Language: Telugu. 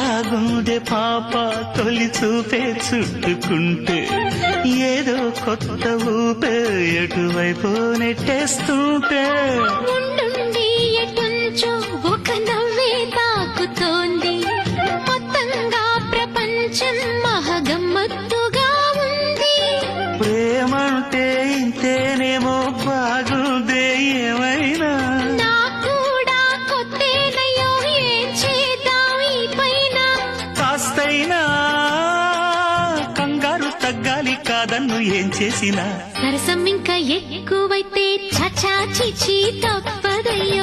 ఆ గుండె పాప తొలి చూపే చుట్టుకుంటే ఏదో కొత్త ఊపే ఎటువైపు నెట్టేస్తుంటే ఉండుండి ఎటుంచో ఒక నవ్వే తాకుతోంది మొత్తంగా ప్రపంచం మహగమ్మత్తుగా ఉంది ప్రేమంటే ఇంతేనేమో బాగుందే ఏమైనా నాకు కూడా కొత్తేనయ్యో ఏం చేద్దాం ఈ పైన కాస్తైనా కంగారు తగ్గాలి కాదన్ను ఏం చేసినా సరసం ఇంకా ఎక్కువైతే చచా చిచి తప్పదయ్యో